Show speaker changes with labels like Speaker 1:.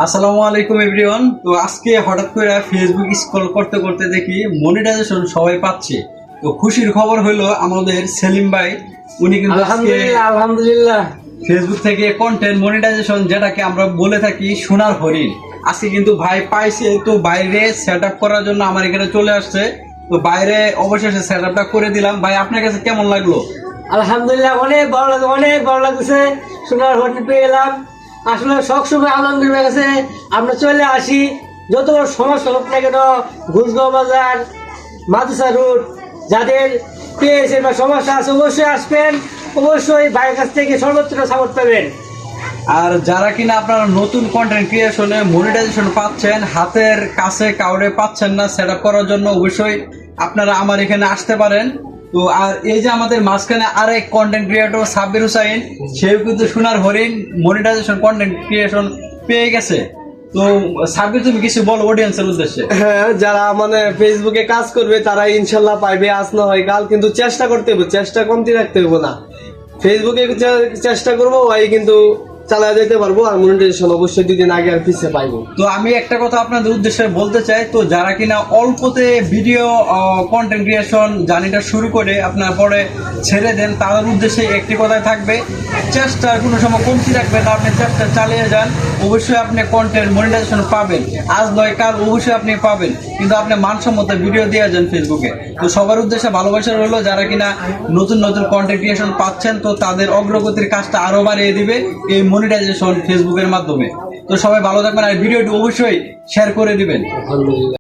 Speaker 1: আসসালামু আলাইকুম এভরিওয়ান। তো আজকে হঠাৎ করে ফেসবুক স্ক্রল করতে করতে দেখি মনিটাইজেশন সবাই পাচ্ছে। তো খুশির খবর হলো আমাদের সেলিম ভাই, উনি কিন্তু আজকে
Speaker 2: আলহামদুলিল্লাহ আলহামদুলিল্লাহ।
Speaker 1: ফেসবুক থেকে কন্টেন্ট মনিটাইজেশন, যেটাকে আমরা বলে থাকি সোনার হরিণ, আজকে কিন্তু ভাই পাইছে। তো বাইরে সেট আপ করার জন্য আমার এখানে চলে আসছে। তো বাইরে অবশেষে সেট আপটা করে দিলাম। ভাই আপনার কাছে কেমন লাগলো?
Speaker 2: আলহামদুলিল্লাহ, অনেক ভালো লাগছে। সোনার হোটেল পেয়ে গেলাম। আসলে সবসময় আনন্দ হয়ে গেছে। আমরা চলে আসি, যত বড় সমস্যা হোক না কেন, ঘুষগাঁও বাজার, মাদ্রাসা রোড, যাদের পেয়েছে বা সমস্যা আছে অবশ্যই আসবেন। অবশ্যই ভাইয়ের কাছ থেকে সর্বোচ্চ সাপোর্ট পাবেন।
Speaker 1: আর যারা কিনা আপনারা নতুন কন্টেন্ট ক্রিয়েশনে মনিটাইজেশন পাচ্ছেন, হাতের কাছে কাউরে পাচ্ছেন না সেট আপ করার জন্য, অবশ্যই আপনারা আমার এখানে আসতে পারেন। তো আর এই যে আমাদের মাঝখানে আরেক কন্টেন্ট ক্রিয়েটর সাব্বির হুসাইন, সেও কিন্তু সোনার হরিণ মনিটাইজেশন কন্টেন্ট ক্রিয়েশন পেয়ে গেছে। তো সাব্বির, তুমি কিছু বলো অডিয়েন্সের উদ্দেশ্যে।
Speaker 3: হ্যাঁ, যারা মানে ফেসবুকে কাজ করবে তারা ইনশাল্লাহ পাইবে, আজ না হয় কাল, কিন্তু চেষ্টা করতে হবে, চেষ্টা কমতি রাখতে হবে না। ফেসবুকে চেষ্টা করবো ভাই, কিন্তু চালা যেতে পারবো। আর মনিটাইজেশন অবশ্যই 2 দিন আগে আর পিছিয়ে পাইবো।
Speaker 1: তো আমি একটা কথা আপনাদের উদ্দেশ্যে বলতে চাই, তো যারা কিনা অল্পতে ভিডিও কন্টেন্ট ক্রিয়েশন জার্নিটা শুরু করে আপনার পরে ছেড়ে দেন, তাদের উদ্দেশ্যে একটি কথাই থাকবে, চেষ্টার কোনো সময় কমতি রাখবেন না। আপনি চেষ্টা চালিয়ে যান, অবশ্যই আপনি কন্টেন্ট মনিটাইজেশন পাবেন। আজ নয় কাল অবশ্যই আপনি পাবেন, কিন্তু আপনি মানসম্মত ভিডিও দিয়ে যান ফেসবুকে। তো সবার উদ্দেশ্যে ভালোবাসা হলো, যারা কিনা নতুন নতুন কন্টেন্ট ক্রিয়েশন পাচ্ছেন, তো তাদের অগ্রগতির কাজটা আরো বাড়িয়ে দিবে এই মনিটাইজেশন ফেসবুকের মাধ্যমে। তো সবাই ভালো থাকবেন, আর ভিডিওটি অবশ্যই শেয়ার করে দিবেন।
Speaker 3: আলহামদুলিল্লাহ।